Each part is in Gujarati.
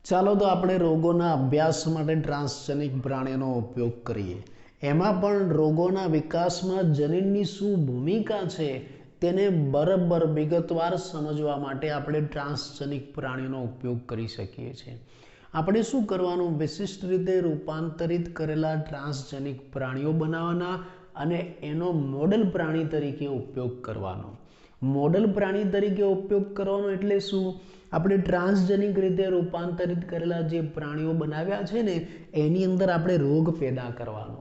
ચાલો તો આપણે રોગોના અભ્યાસ માટે ટ્રાન્સજેનિક પ્રાણીઓનો ઉપયોગ કરીએ. એમાં પણ રોગોના વિકાસમાં જનીનની શું ભૂમિકા છે તેને બરાબર વિગતવાર સમજવા માટે આપણે ટ્રાન્સજેનિક પ્રાણીઓનો ઉપયોગ કરી શકીએ છીએ. આપણે શું કરવાનું, વિશિષ્ટ રીતે રૂપાંતરિત કરેલા ટ્રાન્સજેનિક પ્રાણીઓ બનાવવાના અને એનો મોડેલ પ્રાણી તરીકે ઉપયોગ કરવાનો. મોડેલ પ્રાણી તરીકે ઉપયોગ કરવાનો એટલે શું? આપણે ટ્રાન્સજેનિક રીતે રૂપાંતરિત કરેલા જે પ્રાણીઓ બનાવ્યા છે ને એની અંદર આપણે રોગ પેદા કરવાનો.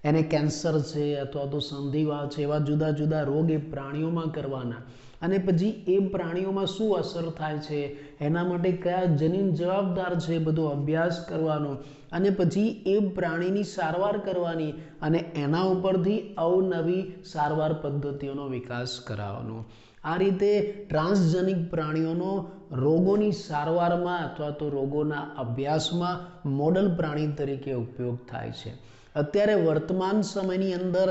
એને કેન્સર છે અથવા તો સંધિવા છે એવા જુદા જુદા રોગ એ પ્રાણીઓમાં કરવાના અને પછી એ પ્રાણીઓમાં શું અસર થાય છે, એના માટે કયા જનીન જવાબદાર છે, બધો અભ્યાસ કરવાનો અને પછી એ પ્રાણીની સારવાર કરવાની અને એના ઉપરથી અવનવી સારવાર પદ્ધતિઓનો વિકાસ કરાવવાનો. આ રીતે ટ્રાન્સજેનિક પ્રાણીઓનો રોગોની સારવારમાં અથવા તો રોગોના અભ્યાસમાં મોડલ પ્રાણી તરીકે ઉપયોગ થાય છે. અત્યારે વર્તમાન સમયની અંદર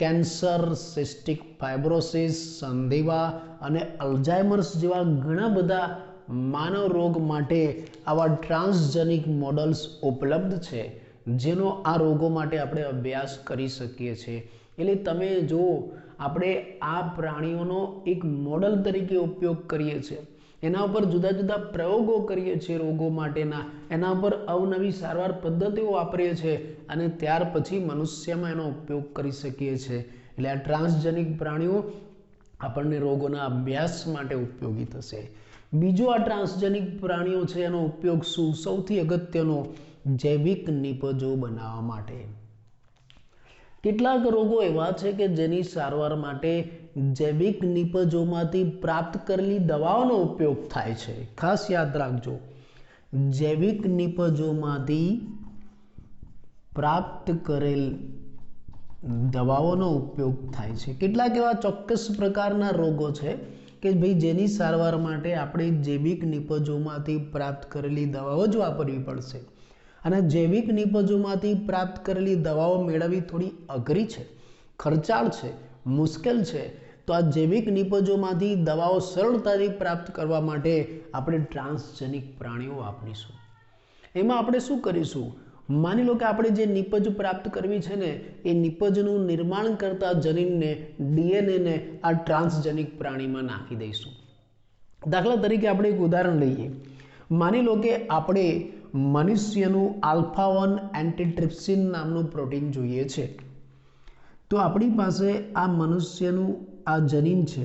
કેન્સર, સિસ્ટિક ફાઇબ્રોસિસ, સંધિવા અને અલ્ઝાઇમર્સ જેવા ઘણા બધા માનવ રોગ માટે આવા ટ્રાન્સજેનિક મોડલ્સ ઉપલબ્ધ છે, જેનો આ રોગો માટે આપણે અભ્યાસ કરી શકીએ છીએ. એટલે તમે જુઓ, આપણે આ પ્રાણીઓનો એક મોડલ તરીકે ઉપયોગ કરીએ છીએ, એના ઉપર જુદા જુદા પ્રયોગો કરીએ છીએ રોગો માટેના, એના ઉપર અવનવી સારવાર પદ્ધતિઓ વાપરીએ છીએ અને ત્યાર પછી મનુષ્યમાં એનો ઉપયોગ કરી શકીએ છીએ. એટલે આ ટ્રાન્સજેનિક પ્રાણીઓ આપણને રોગોના અભ્યાસ માટે ઉપયોગી થશે. બીજો આ ટ્રાન્સજેનિક પ્રાણીઓ છે એનો ઉપયોગ શું? સૌથી અગત્યનો, જૈવિક નિપજો બનાવવા માટે. કેટલાક રોગો એવા છે કે જેની સારવાર માટે જૈવિક નિપજોમાંથી પ્રાપ્ત કરેલી દવાઓનો ઉપયોગ થાય છે. ખાસ યાદ રાખજો, જૈવિક નિપજોમાંથી પ્રાપ્ત કરેલ દવાઓનો ઉપયોગ થાય છે. કેટલાક એવા ચોક્કસ પ્રકારના રોગો છે કે ભાઈ જેની સારવાર માટે આપણે જૈવિક નિપજોમાંથી પ્રાપ્ત કરેલી દવાઓ જ વાપરવી પડશે અને જૈવિક નિપજોમાંથી પ્રાપ્ત કરેલી દવાઓ મેળવવી થોડી અઘરી છે, ખર્ચાળ છે, મુશ્કેલ છે. તો આ જૈવિક નિપજોમાંથી દવાઓ સરળતાથી પ્રાપ્ત કરવા માટે આપણે ટ્રાન્સજેનિક પ્રાણીઓ વાપરીશું. એમાં આપણે શું કરીશું? માની લો કે આપણે જે નિપજ પ્રાપ્ત કરવી છે ને એ નિપજનું નિર્માણ કરતા જનીનને, ડીએનએને આ ટ્રાન્સજેનિક પ્રાણીમાં નાખી દઈશું. દાખલા તરીકે આપણે એક ઉદાહરણ લઈએ. માની લો કે આપણે મનુષ્યનું આલ્ફા-1 એન્ટીટ્રિપ્સિન નામનું પ્રોટીન જોઈએ છે. તો આપણી પાસે આ મનુષ્યનું આ જનીન છે,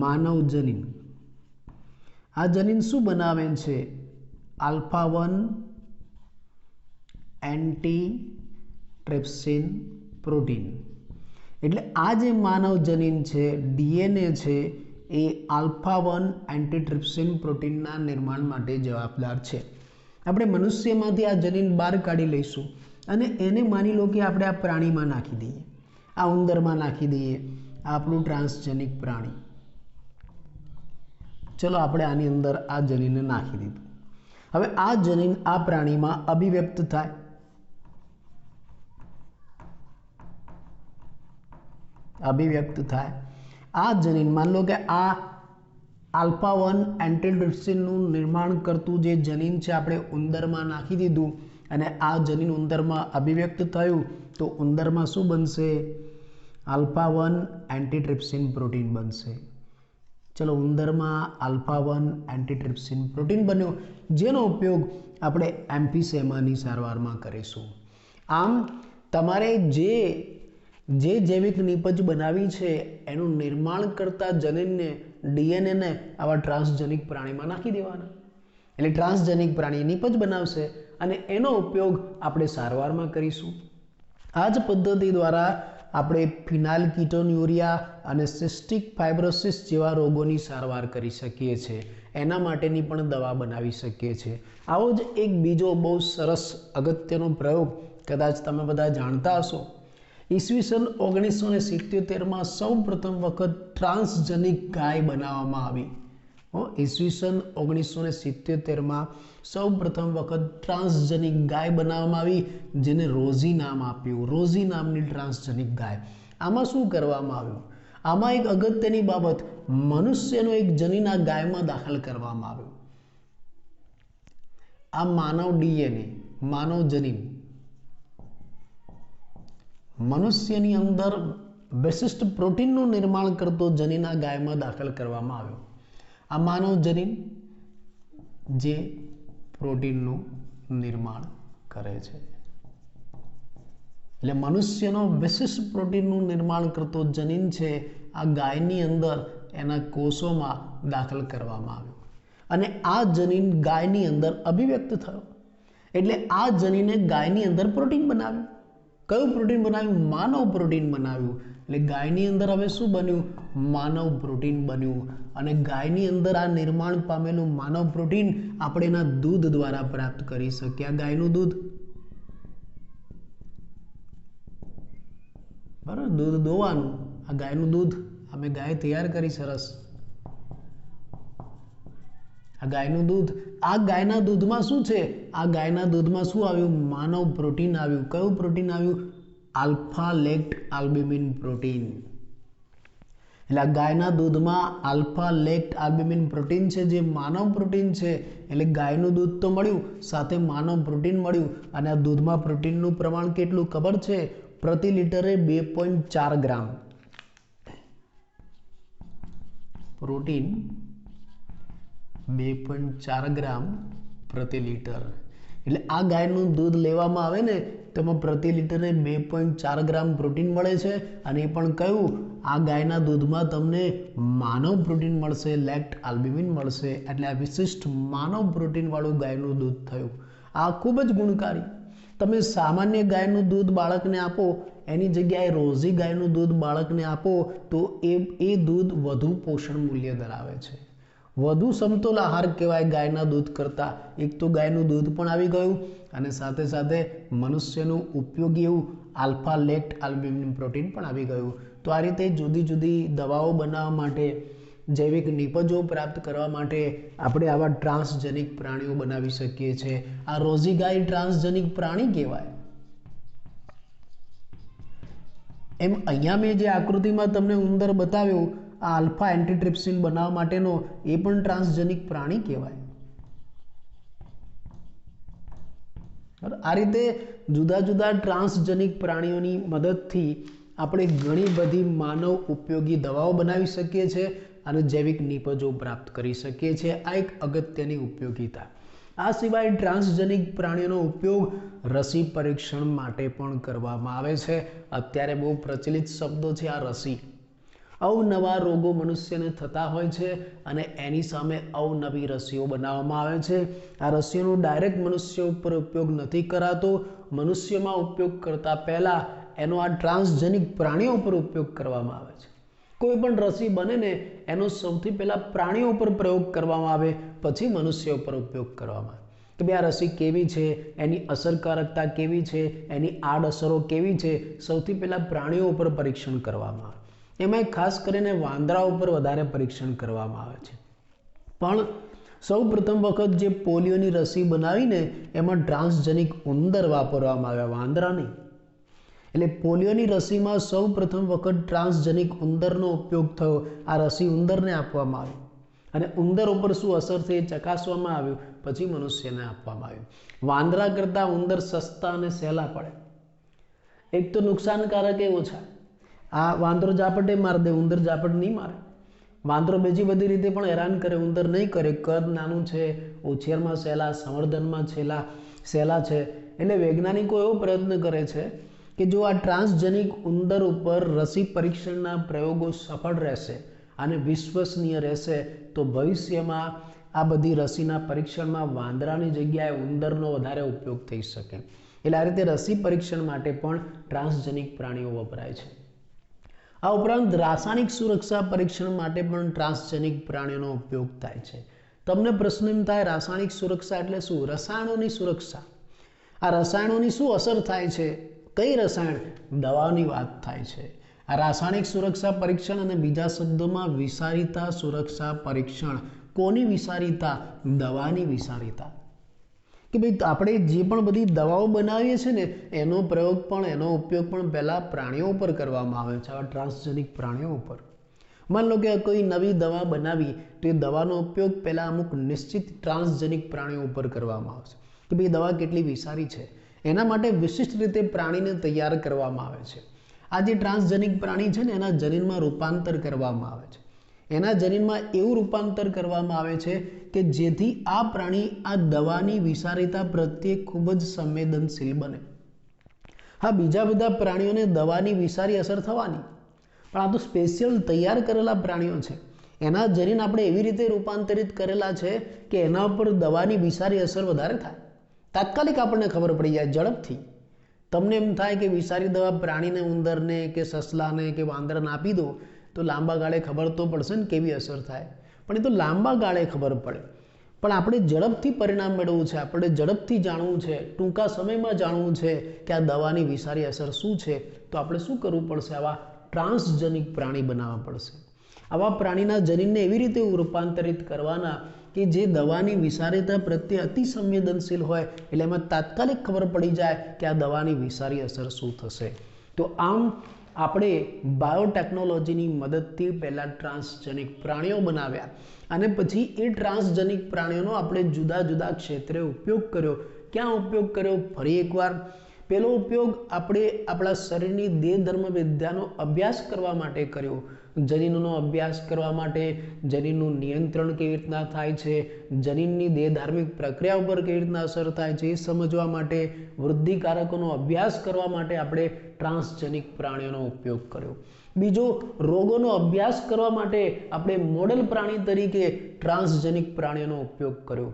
માનવ જનીન. આ જનીન શું બનાવે છે? આલ્ફા-1 એન્ટીટ્રિપ્સિન પ્રોટીન. એટલે આ જે માનવ જનીન છે, ડીએનએ છે, એ આલ્ફા-1 એન્ટીટ્રિપ્સિન પ્રોટીનના નિર્માણ માટે જવાબદાર છે. આપણે મનુષ્યમાંથી આ જનીન બહાર કાઢી લઈશું અને એને માની લો કે આપણે આ પ્રાણીમાં નાખી દઈએ, આ ઉંદરમાં નાખી દઈએ, આપણું ટ્રાન્સજેનિક પ્રાણી. ચલો આપણે આની અંદર આ જનીનને નાખી દીધું. હવે આ જનીન આ પ્રાણીમાં અભિવ્યક્ત થાય. આ જનીન માન લો કે આ આલ્ફા-1 એન્ટીટ્રિપ્સિનનું નિર્માણ કરતું જે જનીન છે આપણે ઉંદરમાં નાખી દીધું અને આ જનીન ઉંદરમાં અભિવ્યક્ત થયું. તો ઉંદરમાં શું બનશે? આલ્ફા-1 એન્ટીટ્રિપ્સિન પ્રોટીન બનશે. ચલો, ઉંદરમાં આલ્ફા-1 એન્ટીટ્રિપ્સિન પ્રોટીન બન્યો, જેનો ઉપયોગ આપણે એમ્ફીસેમાની સારવારમાં કરીશું. આમ તમારે જે જૈવિક નિપજ બનાવી છે એનું નિર્માણ કરતા જનીનને, ડીએનએને આવા ટ્રાન્સજેનિક પ્રાણીમાં નાખી દેવાના. એટલે ટ્રાન્સજેનિક પ્રાણી નિપજ બનાવશે અને એનો ઉપયોગ આપણે સારવારમાં કરીશું. આ જ પદ્ધતિ દ્વારા આપણે ફિનાઇલકીટોન્યુરિયા અને સિસ્ટિક ફાઇબ્રોસિસ જેવા રોગોની સારવાર કરી શકીએ છીએ. એના માટેની પણ દવા બનાવી શકીએ છીએ. આવો જ એક બીજો બહુ સરસ અગત્યનો પ્રયોગ કદાચ તમે બધા જાણતા હશો. ઈસવીસન 1977માં સૌ પ્રથમ વખત ટ્રાન્સજેનિક ગાય બનાવવામાં આવી. ઈસવીસન 1977માં સૌ પ્રથમ વખત ટ્રાન્સજેનિક ગાય બનાવવામાં આવી, જેને રોઝી નામ આપ્યું. રોઝી નામની ટ્રાન્સજેનિક ગાય. આમાં શું કરવામાં આવ્યું? આમાં એક અગત્યની બાબત, મનુષ્યનો એક જનીન આ ગાયમાં દાખલ કરવામાં આવ્યો. આ માનવ ડીએનએ, માનવ જનીન મનુષ્યની અંદર વિશિષ્ટ પ્રોટીનનું નિર્માણ કરતો જનીન આ ગાયમાં દાખલ કરવામાં આવ્યો. આ માનવ જનીન જે પ્રોટીનનું નિર્માણ કરે છે, એટલે મનુષ્યનો વિશિષ્ટ પ્રોટીનનું નિર્માણ કરતો જનીન છે આ ગાયની અંદર એના કોષોમાં દાખલ કરવામાં આવ્યો અને આ જનીન ગાયની અંદર અભિવ્યક્ત થયો. એટલે આ જનીને ગાયની અંદર પ્રોટીન બનાવ્યું. કયું પ્રોટીન બનાવ્યું? માનવ પ્રોટીન બનાવ્યું. એટલે ગાયની અંદર હવે શું બન્યું? માનવ પ્રોટીન બન્યું. અને ગાયની અંદર આ નિર્માણ પામેલું માનવ પ્રોટીન આપણે એના દૂધ દ્વારા પ્રાપ્ત કરી શકીએ. આ ગાયનું દૂધ, બરાબર, દૂધ દોવાનું, આ ગાયનું દૂધ અમે ગાય તૈયાર કરી સરસ. આ ગાયનું દૂધ, આ ગાયના દૂધમાં શું છે? આ ગાયના દૂધમાં શું આવ્યું? માનવ પ્રોટીન આવ્યું. કયું પ્રોટીન આવ્યું? Alpha lactalbumin protein. એટલે આ ગાયના દૂધમાં આલ્ફા લેક્ટ આલ્બ્યુમિન પ્રોટીન છે, જે માનવ પ્રોટીન છે. એટલે ગાયનું દૂધ તો મળ્યું, સાથે માનવ પ્રોટીન મળ્યું. અને આ દૂધમાં પ્રોટીનનું પ્રમાણ કેટલું ખબર છે? પ્રતિ લિટરે 2.4 ગ્રામ પ્રોટીન, 2.4 ગ્રામ પ્રતિ લિટર. એટલે આ ગાયનું દૂધ લેવામાં આવે ને તેમાં પ્રતિ લિટરે 2.4 ગ્રામ પ્રોટીન મળે છે. અને એ પણ કયું? આ ગાયના દૂધમાં તમને માનવ પ્રોટીન મળશે, લેક્ટ આલ્બ્યુમિન મળશે. એટલે આ વિશિષ્ટ માનવ પ્રોટીન વાળું ગાયનું દૂધ થયું. આ ખૂબ જ ગુણકારી. તમે સામાન્ય ગાયનું દૂધ બાળકને આપો, એની જગ્યાએ રોઝી ગાયનું દૂધ બાળકને આપો તો એ દૂધ વધુ પોષણ મૂલ્ય ધરાવે છે, વધુ સમતોલ આહાર કહેવાય ગાયના દૂધ કરતાં. એક તો ગાયનું દૂધ પણ આવી ગયું અને સાથે સાથે મનુષ્યનું ઉપયોગી એવું આલ્ફા લેક્ટ આલ્બ્યુમિન પ્રોટીન પણ આવી ગયું. તો આ રીતે જુદી જુદી દવાઓ બનાવવા માટે, જૈવિક નિપજો પ્રાપ્ત કરવા માટે આપણે આવા ટ્રાન્સજેનિક પ્રાણીઓ બનાવી શકીએ છીએ. આ રોઝી ગાય ટ્રાન્સજેનિક પ્રાણી કહેવાય. એમ અહીંયા મેં જે આકૃતિમાં તમને ઉંદર બતાવ્યું, આ આલ્ફા એન્ટીટ્રિપ્સિન બનાવવા માટેનો, એ પણ ટ્રાન્સજેનિક પ્રાણી કહેવાય. આ રીતે જુદા જુદા ટ્રાન્સજેનિક પ્રાણીઓની મદદથી આપણે ઘણી બધી માનવ ઉપયોગી દવાઓ બનાવી શકીએ છીએ અને જૈવિક નિપજો પ્રાપ્ત કરી શકીએ છીએ. આ એક અગત્યની ઉપયોગિતા. આ સિવાય ટ્રાન્સજેનિક પ્રાણીઓનો ઉપયોગ રસી પરીક્ષણ માટે પણ કરવામાં આવે છે. અત્યારે બહુ પ્રચલિત શબ્દો છે આ રસી. અવનવા રોગો મનુષ્યને થતા હોય છે અને એની સામે અવનવી રસીઓ બનાવવામાં આવે છે. આ રસીઓનો ડાયરેક્ટ મનુષ્ય ઉપર ઉપયોગ નથી કરાતો. મનુષ્યમાં ઉપયોગ કરતા પહેલા એનો આ ટ્રાન્સજેનિક પ્રાણીઓ ઉપર ઉપયોગ કરવામાં આવે છે. કોઈ પણ રસી બને ને એનો સૌથી પહેલા પ્રાણીઓ ઉપર પ્રયોગ કરવામાં આવે, પછી મનુષ્ય ઉપર ઉપયોગ કરવામાં આવે કે ભાઈ આ રસી કેવી છે, એની અસરકારકતા કેવી છે, એની આડઅસરો કેવી છે. સૌથી પહેલા પ્રાણીઓ ઉપર પરીક્ષણ કરવામાં આવે. એમાં ખાસ કરીને વાંદરા ઉપર વધારે પરીક્ષણ કરવામાં આવે છે. પણ સૌ પ્રથમ વખત જે પોલિયોની રસી બનાવીને એમાં ટ્રાન્સજેનિક ઉંદર વાપરવામાં આવ્યા, વાંદરા નહીં. એટલે પોલિયોની રસીમાં સૌ પ્રથમ વખત ટ્રાન્સજેનિક ઉંદરનો ઉપયોગ થયો. આ રસી ઉંદરને આપવામાં આવી અને ઉંદર ઉપર શું અસર થઈ એ ચકાસવામાં આવ્યું, પછી મનુષ્યને આપવામાં આવ્યું. વાંદરા કરતાં ઉંદર સસ્તા અને સહેલા પડે. એક તો નુકસાનકારક એ ઓછા. આ વાંદરો ઝાપટે મારી દે, ઉંદર ઝાપટ નહીં મારે. વાંદરો બીજી બધી રીતે પણ હેરાન કરે, ઉંદર નહીં કરે. કદ નાનું છે, ઉછેરમાં સહેલા, સંવર્ધનમાં સહેલા છે. એટલે વૈજ્ઞાનિકો એવો પ્રયત્ન કરે છે કે જો આ ટ્રાન્સજેનિક ઉંદર ઉપર રસી પરીક્ષણના પ્રયોગો સફળ રહેશે અને વિશ્વસનીય રહેશે તો ભવિષ્યમાં આ બધી રસીના પરીક્ષણમાં વાંદરાની જગ્યાએ ઉંદરનો વધારે ઉપયોગ થઈ શકે. એટલે આ રીતે રસી પરીક્ષણ માટે પણ ટ્રાન્સજેનિક પ્રાણીઓ વપરાય છે. આ ઉપરાંત રાસાયણિક સુરક્ષા પરીક્ષણ માટે પણ ટ્રાન્સજેનિક પ્રાણીઓનો ઉપયોગ થાય છે. તમને પ્રશ્ન એમ થાય, રાસાયણિક સુરક્ષા એટલે શું? રસાયણોની સુરક્ષા. આ રસાયણોની શું અસર થાય છે? કઈ રસાયણ? દવાની વાત થાય છે. આ રાસાયણિક સુરક્ષા પરીક્ષણ અને બીજા શબ્દોમાં વિષારીતા સુરક્ષા પરીક્ષણ કોની વિસારિતા? દવાની વિસારિતા. કે ભાઈ આપણે જે પણ બધી દવાઓ બનાવીએ છીએ ને એનો ઉપયોગ પણ પહેલાં પ્રાણીઓ ઉપર કરવામાં આવે છે, આવા ટ્રાન્સજેનિક પ્રાણીઓ ઉપર. માન લો કે કોઈ નવી દવા બનાવી તો એ દવાનો ઉપયોગ પહેલાં અમુક નિશ્ચિત ટ્રાન્સજેનિક પ્રાણીઓ ઉપર કરવામાં આવશે કે ભાઈ દવા કેટલી વિષારી છે, એના માટે વિશિષ્ટ રીતે પ્રાણીને તૈયાર કરવામાં આવે છે. આ જે ટ્રાન્સજેનિક પ્રાણી છે ને એના જનીનમાં રૂપાંતર કરવામાં આવે છે. એના જનીનમાં એવું રૂપાંતર કરવામાં આવે છે કે જેથી આ પ્રાણી આ દવાની વિષારિતા પ્રત્યે ખૂબ જ સંવેદનશીલ બને. હા, બીજા બધા પ્રાણીઓને દવાની વિષારી અસર થવાની, પણ આ તો સ્પેશિયલ તૈયાર કરેલા પ્રાણીઓ છે. એના જનીન આપણે એવી રીતે રૂપાંતરિત કરેલા છે કે એના ઉપર દવાની વિષારી અસર વધારે થાય. તાત્કાલિક આપણને ખબર પડી જાય ઝડપથી. તમને એમ થાય કે વિષારી દવા પ્રાણીને, ઉંદરને કે સસલાને કે વાંદરાને આપી દો તો લાંબા ગાળે ખબર તો પડશે ને કેવી અસર થાય, પણ એ તો લાંબા ગાળે ખબર પડે. પણ આપણે ઝડપથી પરિણામ મેળવવું છે, આપણે ઝડપથી જાણવું છે, ટૂંકા સમયમાં જાણવું છે કે આ દવાની વિષારી અસર શું છે, તો આપણે શું કરવું પડશે? આવા ટ્રાન્સજેનિક પ્રાણી બનાવવા પડશે. આવા પ્રાણીના જનીનને એવી રીતે રૂપાંતરિત કરવાના કે જે દવાની વિષારિતા પ્રત્યે અતિ સંવેદનશીલ હોય, એટલે એમાં તાત્કાલિક ખબર પડી જાય કે આ દવાની વિષારી અસર શું થશે. તો આમ આપણે બાયોટેકનોલોજીની મદદથી પહેલાં ટ્રાન્સજેનિક પ્રાણીઓ બનાવ્યા અને પછી એ ટ્રાન્સજેનિક પ્રાણીઓનો આપણે જુદા જુદા ક્ષેત્રે ઉપયોગ કર્યો. ક્યાં ઉપયોગ કર્યો? ફરી એકવાર, પહેલો ઉપયોગ આપણે આપણા શરીરની દેહ ધર્મ વિદ્યાનો અભ્યાસ કરવા માટે કર્યો. જનીનનો અભ્યાસ કરવા માટે, જનીનનું નિયંત્રણ કેવી રીતના થાય છે, જનીનની દેહ ધાર્મિક પ્રક્રિયા ઉપર કેવી રીતના અસર થાય છે એ સમજવા માટે, વૃદ્ધિકારકોનો અભ્યાસ કરવા માટે આપણે ટ્રાન્સજેનિક પ્રાણીઓનો ઉપયોગ કર્યો. બીજો, રોગોનો અભ્યાસ કરવા માટે આપણે મોડેલ પ્રાણી તરીકે ટ્રાન્સજેનિક પ્રાણીઓનો ઉપયોગ કર્યો.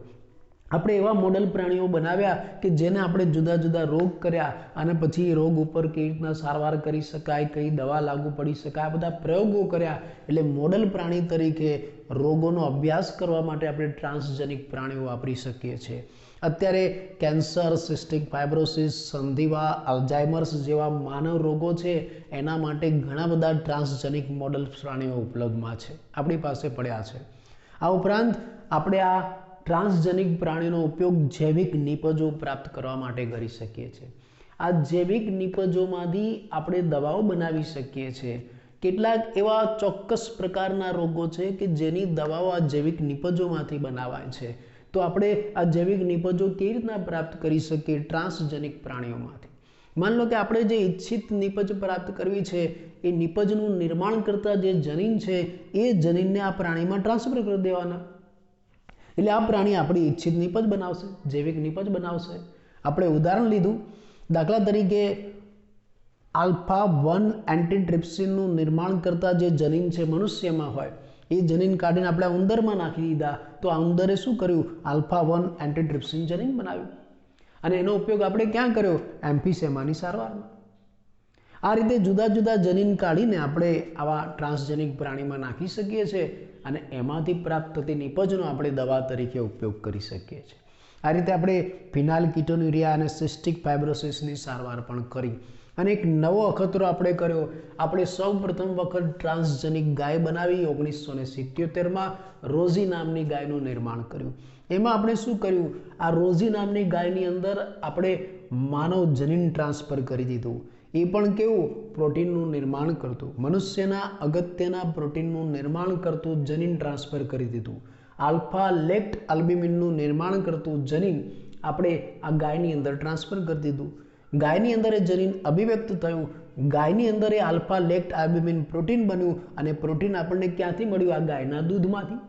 આપણે એવા મોડેલ પ્રાણીઓ બનાવ્યા કે જેને આપણે જુદા જુદા રોગ કર્યા અને પછી એ રોગ ઉપર કેવી રીતના સારવાર કરી શકાય, કઈ દવા લાગુ પડી શકાય, આ બધા પ્રયોગો કર્યા. એટલે મોડેલ પ્રાણી તરીકે રોગોનો અભ્યાસ કરવા માટે આપણે ટ્રાન્સજેનિક પ્રાણીઓ વાપરી શકીએ છીએ. અત્યારે કેન્સર, સિસ્ટિક ફાઇબ્રોસિસ, સંધિવા, અલ્ઝાઇમર્સ જેવા માનવ રોગો છે એના માટે ઘણા બધા ટ્રાન્સજેનિક મોડેલ પ્રાણીઓ ઉપલબ્ધમાં છે, આપણી પાસે પડ્યા છે. આ ઉપરાંત આપણે આ ટ્રાન્સજેનિક પ્રાણીનો ઉપયોગ જૈવિક નિપજો પ્રાપ્ત કરવા માટે કરી શકીએ છીએ. આ જૈવિક નિપજોમાંથી આપણે દવાઓ બનાવી શકીએ છીએ. કેટલાક એવા ચોક્કસ પ્રકારના રોગો છે કે જેની દવાઓ આ જૈવિક નિપજોમાંથી બનાવાય છે. તો આપણે આ જૈવિક નિપજો કેવી રીતના પ્રાપ્ત કરી શકીએ? ટ્રાન્સજેનિક પ્રાણીઓમાંથી. માન લો કે આપણે જે ઈચ્છિત નિપજ પ્રાપ્ત કરવી છે એ નિપજનું નિર્માણ કરતા જે જનીન છે એ જનીનને આ પ્રાણીમાં ટ્રાન્સફર કરી દેવાના. એટલે આ પ્રાણી આપણી ઈચ્છિત નિપજ બનાવશે, જૈવિક નિપજ બનાવશે. આપણે ઉદાહરણ લીધું, દાખલા તરીકે આલ્ફા-1 એન્ટીટ્રિપ્સિનનું નિર્માણ કરતા જે જનીન છે મનુષ્યમાં હોય, એ જનીન કાઢીને આપણે ઉંદરમાં નાખી દીધા, તો આ ઉંદરે શું કર્યું? આલ્ફા-1 એન્ટીટ્રિપ્સિન જનીન બનાવ્યું. અને એનો ઉપયોગ આપણે ક્યાં કર્યો? એમ્ફીસેમાની સારવારમાં. આ રીતે જુદા જુદા જનીન કાઢીને આપણે આવા ટ્રાન્સજેનિક પ્રાણીમાં નાખી શકીએ છીએ અને એમાંથી પ્રાપ્ત થતી નિપજનો આપણે દવા તરીકે ઉપયોગ કરી શકીએ છીએ. આ રીતે આપણે ફિનાઇલકીટોન્યુરિયા અને સિસ્ટિક ફાઇબ્રોસિસની સારવાર પણ કરી. અને એક નવો અખતરો આપણે કર્યો. આપણે સૌ પ્રથમ વખત ટ્રાન્સજેનિક ગાય બનાવી 1977માં રોઝી નામની ગાયનું નિર્માણ કર્યું. એમાં આપણે શું કર્યું? આ રોઝી નામની ગાયની અંદર આપણે માનવ જનીન ટ્રાન્સફર કરી દીધું. એ પણ કેવું? પ્રોટીનનું નિર્માણ કરતું, મનુષ્યના અગત્યના પ્રોટીનનું નિર્માણ કરતું જનીન ટ્રાન્સફર કરી દીધું. આલ્ફા લેક્ટ આલ્બ્યુમિનનું નિર્માણ કરતું જનીન આપણે આ ગાયની અંદર ટ્રાન્સફર કરી દીધું. ગાયની અંદર એ જનીન અભિવ્યક્ત થયું, ગાયની અંદર એ આલ્ફા લેક્ટ આલ્બ્યુમિન પ્રોટીન બન્યું અને પ્રોટીન આપણને ક્યાંથી મળ્યું? આ ગાયના દૂધમાંથી.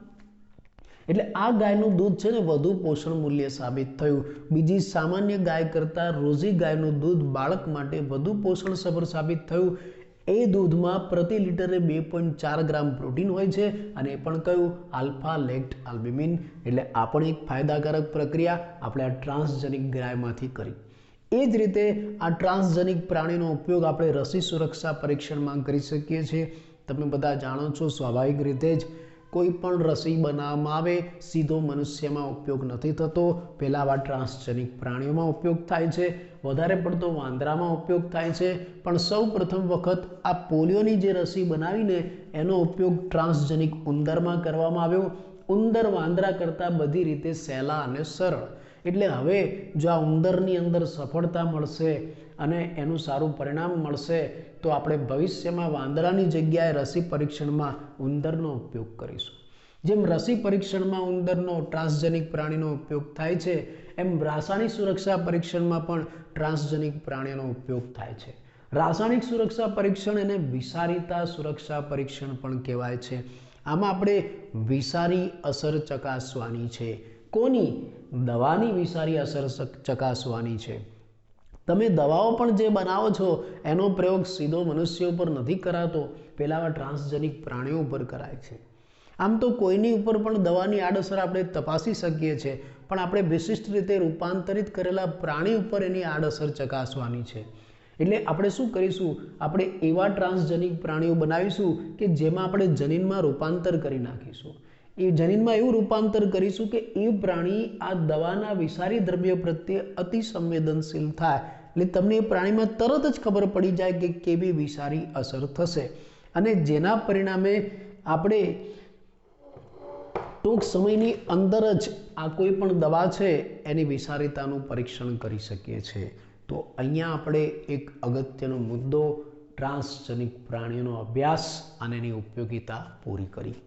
એટલે આ ગાયનું દૂધ છે ને વધુ પોષણ મૂલ્ય સાબિત થયું. બીજી સામાન્ય ગાય કરતાં રોઝી ગાયનું દૂધ બાળક માટે વધુ પોષણસભર સાબિત થયું. એ દૂધમાં પ્રતિ લિટરે 2.4 ગ્રામ પ્રોટીન હોય છે અને એ પણ કયું? Alpha lactalbumin. એટલે આ પણ એક ફાયદાકારક પ્રક્રિયા આપણે આ ટ્રાન્સજેનિક ગાયમાંથી કરી. એ જ રીતે આ ટ્રાન્સજેનિક પ્રાણીનો ઉપયોગ આપણે રસી સુરક્ષા પરીક્ષણમાં કરી શકીએ છીએ. તમે બધા જાણો છો, સ્વાભાવિક રીતે જ કોઈ પણ રસી બનાવવામાં આવે સીધો મનુષ્યમાં ઉપયોગ નથી થતો. પહેલાં આવા ટ્રાન્સજેનિક પ્રાણીઓમાં ઉપયોગ થાય છે, વધારે પડતો વાંદરામાં ઉપયોગ થાય છે. પણ સૌ પ્રથમ વખત આ પોલિયોની જે રસી બનાવીને એનો ઉપયોગ ટ્રાન્સજેનિક ઉંદરમાં કરવામાં આવ્યો. ઉંદર વાંદરા કરતાં બધી રીતે સહેલા અને સરળ. એટલે હવે જો આ ઉંદરની અંદર સફળતા મળશે અને એનું સારું પરિણામ મળશે તો આપણે ભવિષ્યમાં વાંદરાની જગ્યાએ રસી પરીક્ષણમાં ઉંદરનો ઉપયોગ કરીશું. જેમ રસી પરીક્ષણમાં ઉંદરનો ટ્રાન્સજેનિક પ્રાણીનો ઉપયોગ થાય છે, એમ રાસાયણિક સુરક્ષા પરીક્ષણમાં પણ ટ્રાન્સજેનિક પ્રાણીનો ઉપયોગ થાય છે. રાસાયણિક સુરક્ષા પરીક્ષણ એને વિષારીતા સુરક્ષા પરીક્ષણ પણ કહેવાય છે. આમાં આપણે વિષારી અસર ચકાસવાની છે. કોની? દવાની વિષારી અસર ચકાસવાની છે. તમે દવાઓ પણ જે બનાવો છો એનો પ્રયોગ સીધો મનુષ્યો ઉપર નથી કરાતો, પેલા ટ્રાન્સજેનિક પ્રાણીઓ ઉપર કરાય છે. આમ તો કોઈની ઉપર પણ દવાની આડઅસર આપણે તપાસી શકીએ છીએ, પણ આપણે વિશિષ્ટ રીતે રૂપાંતરિત કરેલા પ્રાણી ઉપર એની આડઅસર ચકાસવાની છે. એટલે આપણે શું કરીશું? આપણે એવા ટ્રાન્સજેનિક પ્રાણીઓ બનાવીશું કે જેમાં આપણે જનીનમાં રૂપાંતર કરી નાખીશું. એ જનીનમાં એવું રૂપાંતર કરીશું કે એ પ્રાણી આ દવાના વિષારી દ્રવ્યો પ્રત્યે અતિ સંવેદનશીલ થાય. એટલે તમને એ પ્રાણીમાં તરત જ ખબર પડી જાય કે કેવી વિષારી અસર થશે, અને જેના પરિણામે આપણે ટૂંક સમયની અંદર જ આ કોઈ પણ દવા છે એની વિષારીતાનું પરીક્ષણ કરી શકીએ છીએ. તો અહીંયા આપણે એક અગત્યનો મુદ્દો ટ્રાન્સજેનિક પ્રાણીઓનો અભ્યાસ અને એની ઉપયોગિતા પૂરી કરી.